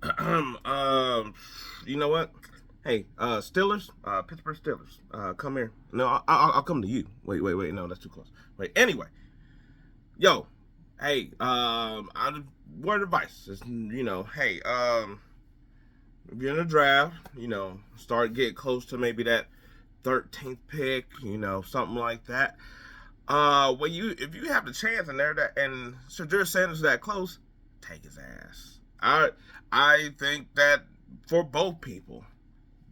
You know what? Hey, Steelers, Pittsburgh Steelers, come here. No, I'll come to you. Wait. No, that's too close. Wait. Anyway, yo, hey, I word of advice is, hey, if you're in a draft, start getting close to maybe that 13th pick, something like that. When if you have the chance in there that and Shedeur Sanders is that close, take his ass. I think that for both people,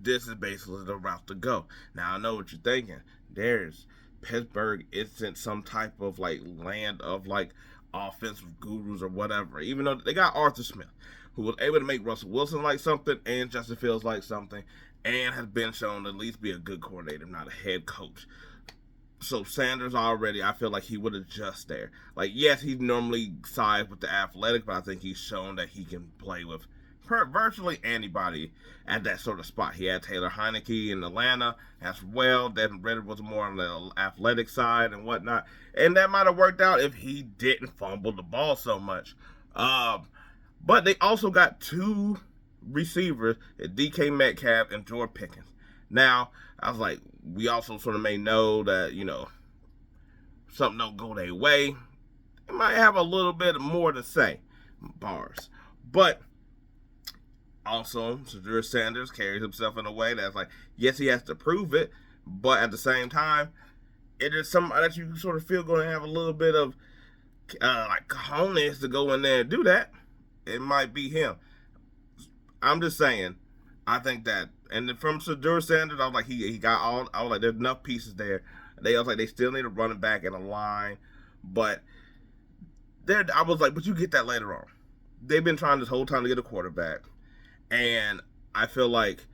this is basically the route to go. Now I know what you're thinking. There's Pittsburgh isn't some type of like land of like offensive gurus or whatever. Even though they got Arthur Smith, who was able to make Russell Wilson like something and Justin Fields like something, and has been shown to at least be a good coordinator, not a head coach. So Sanders already, I feel like he would adjust there. Like, yes, he's normally sides with the athletic, but I think he's shown that he can play with virtually anybody at that sort of spot. He had Taylor Heineke in Atlanta as well. Devin Ritter was more on the athletic side and whatnot. And that might have worked out if he didn't fumble the ball so much. But they also got two receivers, DK Metcalf and George Pickens. Now, I was like, we also sort of may know that, something don't go their way. It might have a little bit more to say, bars. But also, Shedeur Sanders carries himself in a way that's like, yes, he has to prove it, but at the same time, it is somebody that you sort of feel going to have a little bit of like cojones to go in there and do that. It might be him. I'm just saying. I think that, and then from Shedeur Sanders, I was like, he got all. I was like, there's enough pieces there. I was like, they still need a running back and a line, but there, I was like, but you get that later on. They've been trying this whole time to get a quarterback, and I feel like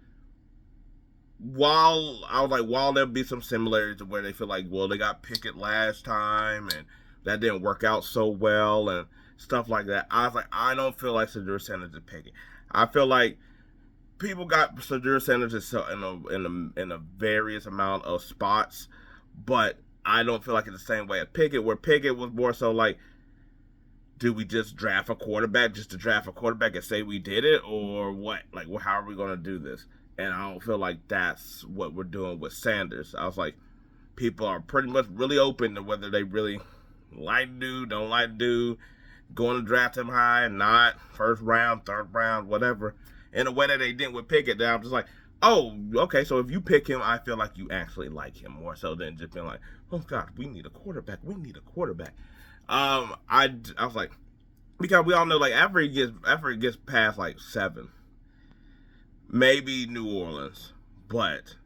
while there'll be some similarities to where they feel like, well, they got Pickett last time and that didn't work out so well and stuff like that. I was like, I don't feel like Shedeur Sanders is Pickett. I feel like people got Shedeur Sanders in a various amount of spots, but I don't feel like it's the same way as Pickett, where Pickett was more so like, do we just draft a quarterback just to draft a quarterback and say we did it, or what? Like, well, how are we going to do this? And I don't feel like that's what we're doing with Sanders. I was like, people are pretty much really open to whether they really like dude, don't like dude, going to draft him high, not first round, third round, whatever. In a way that they didn't with Pickett, that I'm just like, oh, okay, so if you pick him, I feel like you actually like him more so than just being like, oh God, we need a quarterback. I was like, because we all know like after he gets past like 7, maybe New Orleans, but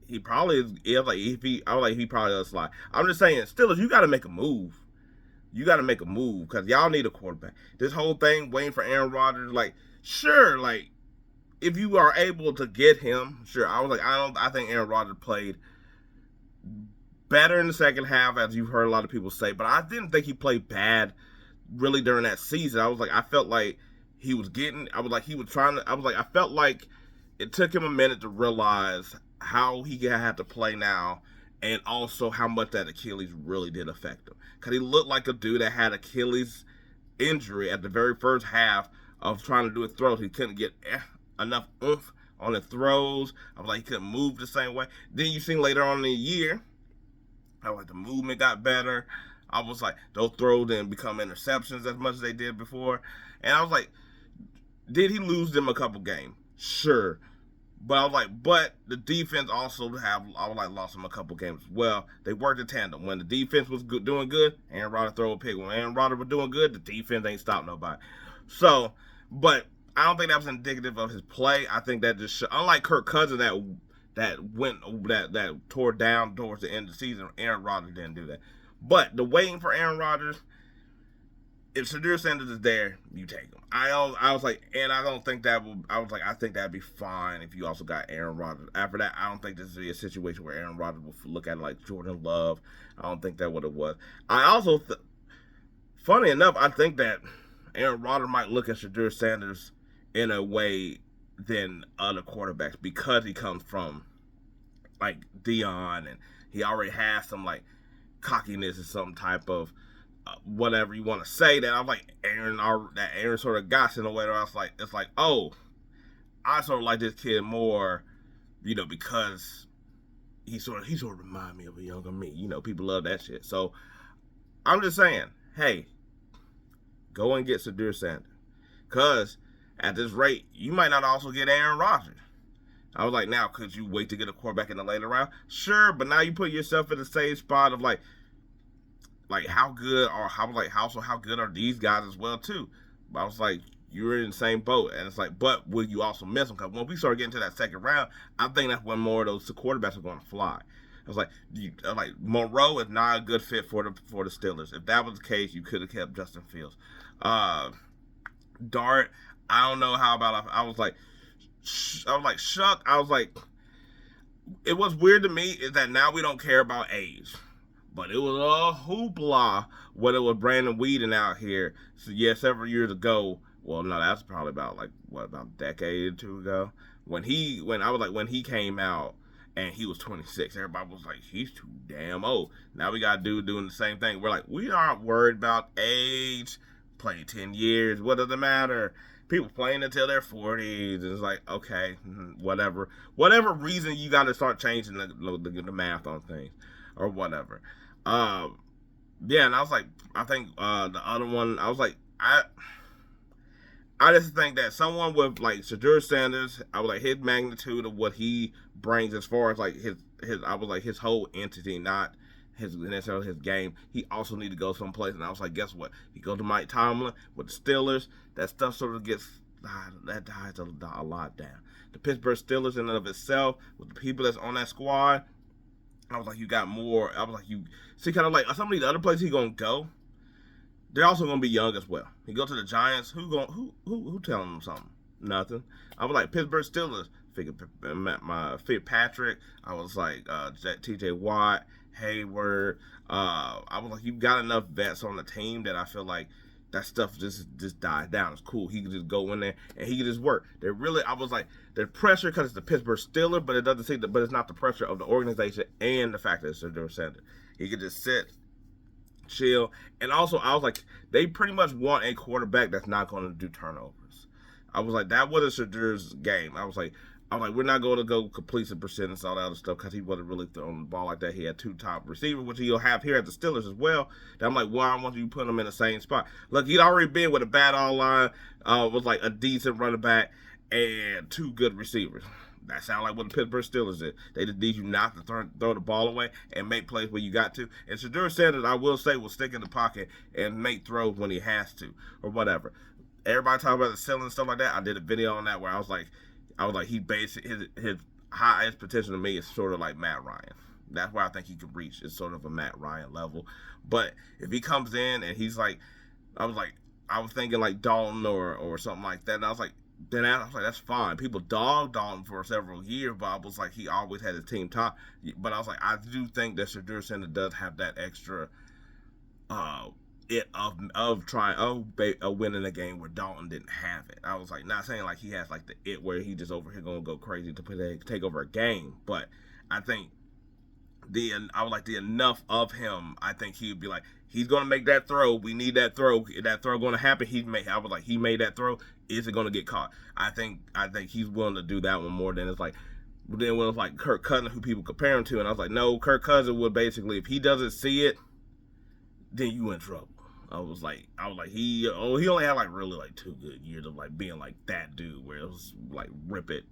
he probably is like he probably does slide. I'm just saying, Steelers, you got to make a move. You got to make a move because y'all need a quarterback. This whole thing waiting for Aaron Rodgers, like, sure, like if you are able to get him, sure. I was like, I think Aaron Rodgers played better in the second half, as you've heard a lot of people say, but I didn't think he played bad really during that season. I was like, I felt like he was getting, I was like, he was trying to, I was like, I felt like it took him a minute to realize how he had to play now and also how much that Achilles really did affect him. Because he looked like a dude that had Achilles injury at the very first half of trying to do his throws. He couldn't get enough oomph on the throws. I was like, he couldn't move the same way. Then you seen later on in the year, I was like, the movement got better. I was like, those throws didn't become interceptions as much as they did before. And I was like, did he lose them a couple games? Sure. But I was like, but the defense also I was like, lost them a couple games as well. They worked in tandem. When the defense was doing good, Aaron Rodgers throw a pick. When Aaron Rodgers was doing good, the defense ain't stopped nobody. So, but I don't think that was indicative of his play. I think that just unlike Kirk Cousins that tore down towards the end of the season, Aaron Rodgers didn't do that. But the waiting for Aaron Rodgers, if Shedeur Sanders is there, you take him. I was like, and I don't think that will. I was like, I think that'd be fine if you also got Aaron Rodgers. After that, I don't think this would be a situation where Aaron Rodgers will look at it like Jordan Love. I don't think that what it was. I also, funny enough, I think that Aaron Rodgers might look at Shedeur Sanders in a way than other quarterbacks because he comes from like Dion and he already has some like cockiness and some type of whatever you want to say, that I was like that Aaron sort of got in a way where I was like, it's like, oh, I sort of like this kid more, because he sort of remind me of a younger me. People love that shit. So I'm just saying, hey, go and get Shedeur Sanders, cause at this rate, you might not also get Aaron Rodgers. I was like, now, could you wait to get a quarterback in the later round? Sure, but now you put yourself in the same spot of like how good how good are these guys as well too? But I was like, you're in the same boat, and it's like, but will you also miss them? Because when we start getting to that second round, I think that's when more of those quarterbacks are going to fly. I was like, Monroe is not a good fit for the Steelers. If that was the case, you could have kept Justin Fields. Dart, I don't know how about. I was like, Shuck. I was like, it was weird to me is that now we don't care about age. But it was a hoopla when it was Brandon Weeden out here. So yeah, several years ago. Well, no, that's probably about about a decade or two ago. When he came out and he was 26, everybody was like, he's too damn old. Now we got a dude doing the same thing. We're like, we aren't worried about age. Play 10 years. What does it matter? People playing until they're 40s. It's like, okay, whatever. Whatever reason you got to start changing the math on things or whatever. Yeah, and I was like, I think the other one, I was like, I just think that someone with like Shedeur Sanders, I was like his magnitude of what he brings as far as like his whole entity, not necessarily his game. He also need to go someplace, and I was like, guess what? He goes to Mike Tomlin with the Steelers. That stuff sort of dies a lot down. The Pittsburgh Steelers in and of itself, with the people that's on that squad, I was like, you got more. I was like, you see, kind of like some of the other places he's gonna go. They're also gonna be young as well. He go to the Giants. Who telling him something? Nothing. I was like Pittsburgh Steelers. My Fitzpatrick. I was like T.J. Watt, Hayward. I was like, you've got enough vets on the team that I feel like that stuff just dies down. It's cool. He can just go in there and he can just work. I was like, there's pressure because it's the Pittsburgh Steelers, but it's not the pressure of the organization and the fact that it's Shedeur Sanders. He could just sit, chill, and also I was like, they pretty much want a quarterback that's not going to do turnovers. I was like, that was Shedeur's game. I was like, we're not going to go complete some percentage and all that other stuff because he wasn't really throwing the ball like that. He had two top receivers, which he'll have here at the Steelers as well. That I'm like, why don't you put him in the same spot? Look, he'd already been with a bad all-line, was like a decent running back, and two good receivers. That sounds like what the Pittsburgh Steelers did. They just need you not to throw the ball away and make plays where you got to. And Shedeur Sanders, I will say, will stick in the pocket and make throws when he has to or whatever. Everybody talking about the ceiling and stuff like that. I did a video on that where I was like, he basically his highest potential to me is sort of like Matt Ryan. That's where I think he could reach. It's sort of a Matt Ryan level. But if he comes in and he's like, I was thinking like Dalton or something like that. And I was like, that's fine. People dogged Dalton for several years, but I was like, he always had his team top. But I was like, I do think that Shedeur Sanders does have that extra of winning a game where Dalton didn't have it. I was like, not saying like he has like the it where he just over here gonna go crazy to take over a game, but I think the enough of him. I think he would be like, he's gonna make that throw. We need that throw. Is that throw gonna happen? He made that throw. Is it gonna get caught? I think he's willing to do that one more than it's like. Then when it was like Kirk Cousins, who people compare him to, and I was like, no, Kirk Cousins would basically, if he doesn't see it, then you in trouble. I was like, he only had like really like 2 good years of like being like that dude where it was like rip it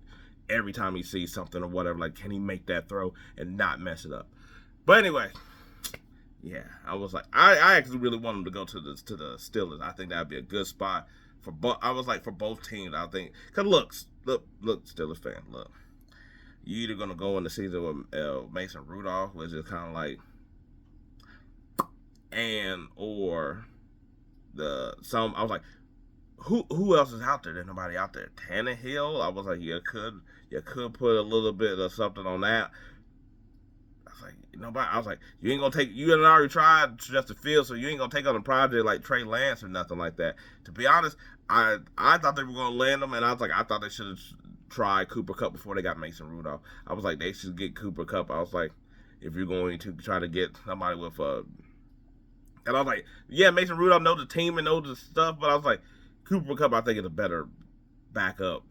every time he sees something or whatever. Like, can he make that throw and not mess it up? But anyway, yeah, I was like, I actually really want him to go to the Steelers. I think that'd be a good spot for both. I was like, for both teams. I think, cause look, Steelers fan, look, you either gonna go in the season with Mason Rudolph, which is kind of like. Or I was like, who else is out there? There's nobody out there. Tannehill. I was like, you could put a little bit of something on that. I was like, nobody. I was like, you ain't gonna take. You had already tried Justin Fields, so you ain't gonna take on a project like Trey Lance or nothing like that. To be honest, I thought they were gonna land him, and I was like, I thought they should have tried Cooper Kupp before they got Mason Rudolph. I was like, they should get Cooper Kupp. I was like, if you're going to try to get somebody with a And I was like, yeah, Mason Rudolph knows the team and knows the stuff, but I was like, Cooper Kupp, I think, is a better backup,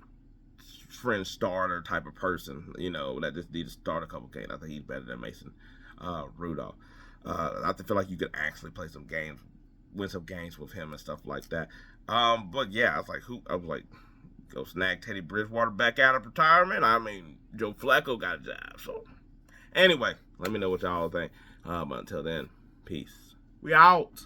fringe starter type of person, that just need to start a couple games. I think he's better than Mason Rudolph. I feel like you could actually play some games, win some games with him and stuff like that. But yeah, I was like, go snag Teddy Bridgewater back out of retirement. I mean, Joe Flacco got a job. So anyway, let me know what y'all think. But until then, peace. We out.